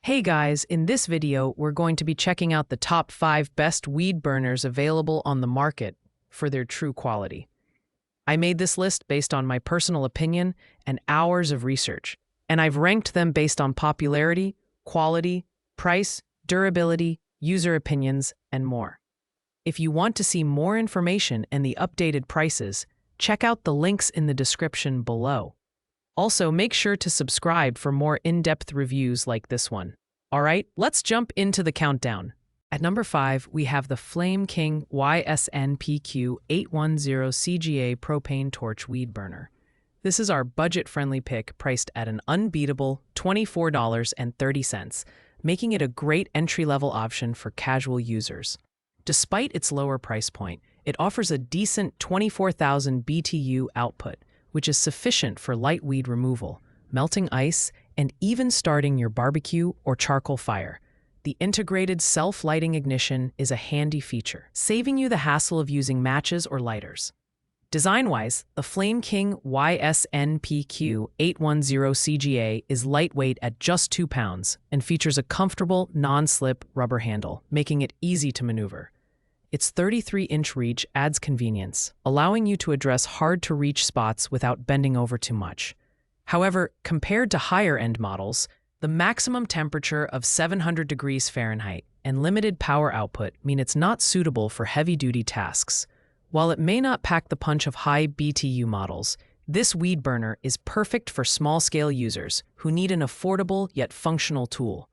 Hey guys, in this video, we're going to be checking out the top 5 best weed burners available on the market for their true quality. I made this list based on my personal opinion and hours of research, and I've ranked them based on popularity, quality, price, durability, user opinions, and more. If you want to see more information and the updated prices, check out the links in the description below. Also, make sure to subscribe for more in-depth reviews like this one. Alright, let's jump into the countdown. At number 5, we have the Flame King YSNPQ 810 CGA Propane Torch Weed Burner. This is our budget-friendly pick priced at an unbeatable $24.30, making it a great entry-level option for casual users. Despite its lower price point, it offers a decent 24,000 BTU output, which is sufficient for light weed removal, melting ice, and even starting your barbecue or charcoal fire. The integrated self-lighting ignition is a handy feature, saving you the hassle of using matches or lighters. Design-wise, the Flame King YSNPQ 810 CGA is lightweight at just 2 pounds and features a comfortable, non-slip rubber handle, making it easy to maneuver. Its 33-inch reach adds convenience, allowing you to address hard-to-reach spots without bending over too much. However, compared to higher-end models, the maximum temperature of 700 degrees Fahrenheit and limited power output mean it's not suitable for heavy-duty tasks. While it may not pack the punch of high BTU models, this weed burner is perfect for small-scale users who need an affordable yet functional tool.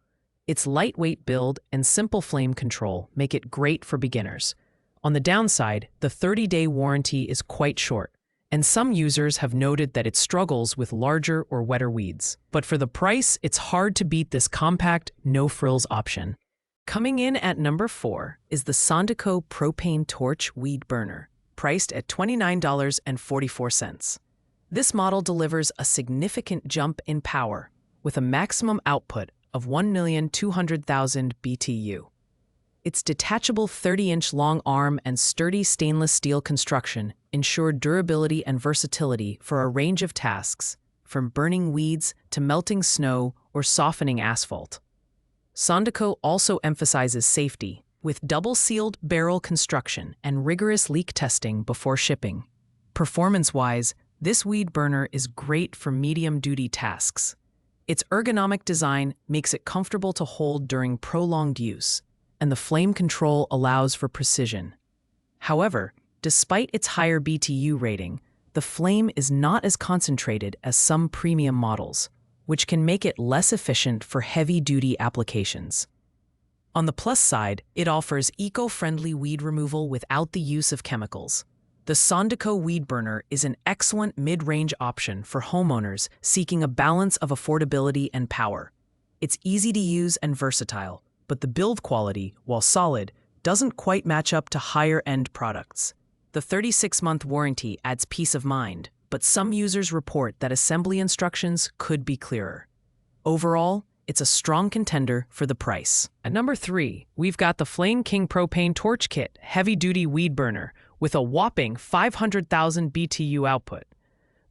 Its lightweight build and simple flame control make it great for beginners. On the downside, the 30-day warranty is quite short, and some users have noted that it struggles with larger or wetter weeds. But for the price, it's hard to beat this compact, no-frills option. Coming in at number 4 is the Sandico Propane Torch Weed Burner, priced at $29.44. This model delivers a significant jump in power, with a maximum output of 1,200,000 BTU. Its detachable 30-inch long arm and sturdy stainless steel construction ensure durability and versatility for a range of tasks, from burning weeds to melting snow or softening asphalt. Sandico also emphasizes safety, with double-sealed barrel construction and rigorous leak testing before shipping. Performance-wise, this weed burner is great for medium-duty tasks. Its ergonomic design makes it comfortable to hold during prolonged use, and the flame control allows for precision. However, despite its higher BTU rating, the flame is not as concentrated as some premium models, which can make it less efficient for heavy-duty applications. On the plus side, it offers eco-friendly weed removal without the use of chemicals. The Sandico Weed Burner is an excellent mid-range option for homeowners seeking a balance of affordability and power. It's easy to use and versatile, but the build quality, while solid, doesn't quite match up to higher-end products. The 36-month warranty adds peace of mind, but some users report that assembly instructions could be clearer. Overall, it's a strong contender for the price. At number 3, we've got the Flame King Propane Torch Kit Heavy-Duty Weed Burner with a whopping 500,000 BTU output.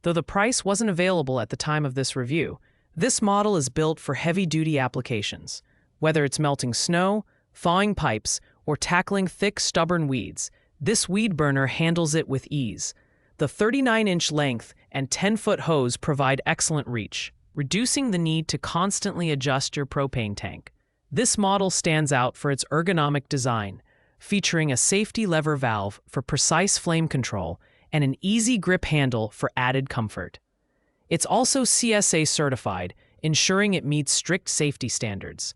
Though the price wasn't available at the time of this review, this model is built for heavy-duty applications. Whether it's melting snow, thawing pipes, or tackling thick, stubborn weeds, this weed burner handles it with ease. The 39-inch length and 10-foot hose provide excellent reach, reducing the need to constantly adjust your propane tank. This model stands out for its ergonomic design, featuring a safety lever valve for precise flame control and an easy grip handle for added comfort. It's also CSA certified, ensuring it meets strict safety standards.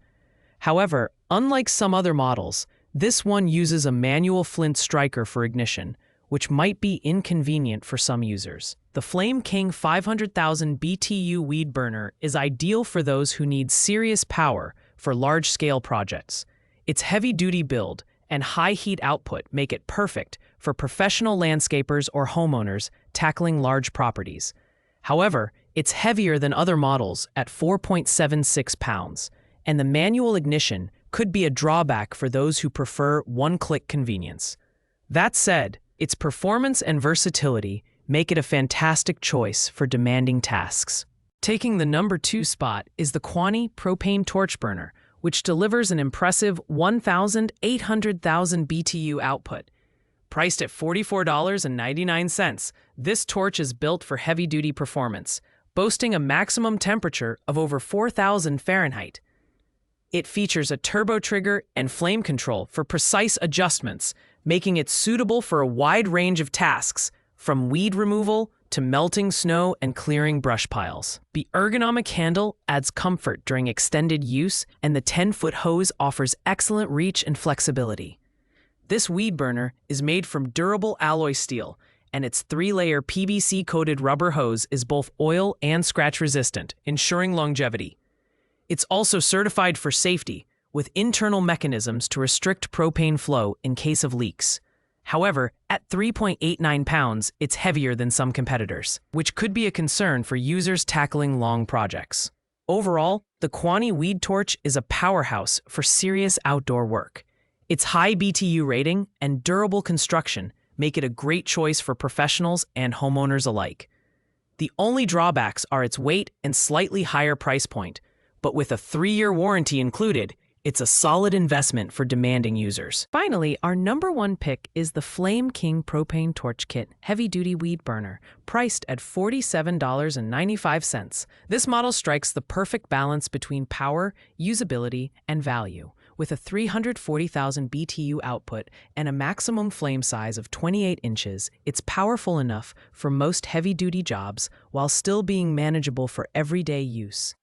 However, unlike some other models, this one uses a manual flint striker for ignition, which might be inconvenient for some users. The Flame King 500,000 BTU Weed Burner is ideal for those who need serious power for large-scale projects. Its heavy-duty build and high heat output make it perfect for professional landscapers or homeowners tackling large properties. However, it's heavier than other models at 4.76 pounds, and the manual ignition could be a drawback for those who prefer one-click convenience. That said, its performance and versatility make it a fantastic choice for demanding tasks. Taking the number 2 spot is the Quani propane torch burner, which delivers an impressive 1,800,000 BTU output. Priced at $44.99, this torch is built for heavy-duty performance, boasting a maximum temperature of over 4,000 Fahrenheit. It features a turbo trigger and flame control for precise adjustments, making it suitable for a wide range of tasks, from weed removal to melting snow and clearing brush piles. The ergonomic handle adds comfort during extended use, and the 10-foot hose offers excellent reach and flexibility. This weed burner is made from durable alloy steel, and its 3-layer PVC-coated rubber hose is both oil and scratch-resistant, ensuring longevity. It's also certified for safety, with internal mechanisms to restrict propane flow in case of leaks. However, at 3.89 pounds, it's heavier than some competitors, which could be a concern for users tackling long projects. Overall, the Quani Weed Torch is a powerhouse for serious outdoor work. Its high BTU rating and durable construction make it a great choice for professionals and homeowners alike. The only drawbacks are its weight and slightly higher price point, but with a 3-year warranty included, it's a solid investment for demanding users. Finally, our number 1 pick is the Flame King Propane Torch Kit Heavy-Duty Weed Burner, priced at $47.95. This model strikes the perfect balance between power, usability, and value. With a 340,000 BTU output and a maximum flame size of 28 inches, it's powerful enough for most heavy-duty jobs while still being manageable for everyday use.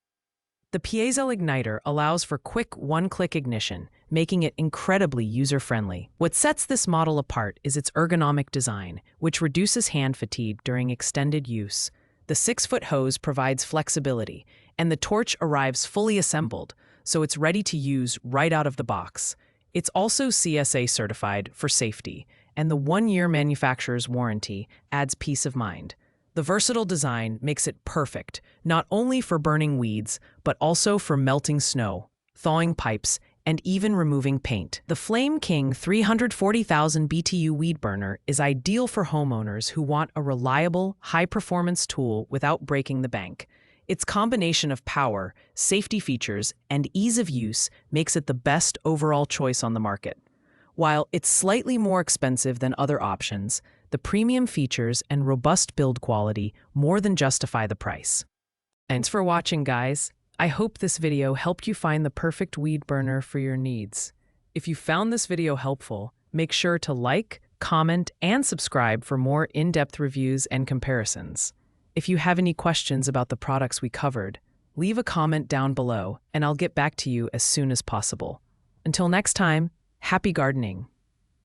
The piezo igniter allows for quick one-click ignition, making it incredibly user-friendly. What sets this model apart is its ergonomic design, which reduces hand fatigue during extended use. The 6-foot hose provides flexibility, and the torch arrives fully assembled, so it's ready to use right out of the box. It's also CSA certified for safety, and the 1-year manufacturer's warranty adds peace of mind. The versatile design makes it perfect, not only for burning weeds, but also for melting snow, thawing pipes, and even removing paint. The Flame King 340,000 BTU weed burner is ideal for homeowners who want a reliable, high-performance tool without breaking the bank. Its combination of power, safety features, and ease of use makes it the best overall choice on the market. While it's slightly more expensive than other options, the premium features and robust build quality more than justify the price. Thanks for watching, guys. I hope this video helped you find the perfect weed burner for your needs. If you found this video helpful, make sure to like, comment, and subscribe for more in-depth reviews and comparisons. If you have any questions about the products we covered, leave a comment down below and I'll get back to you as soon as possible. Until next time, happy gardening.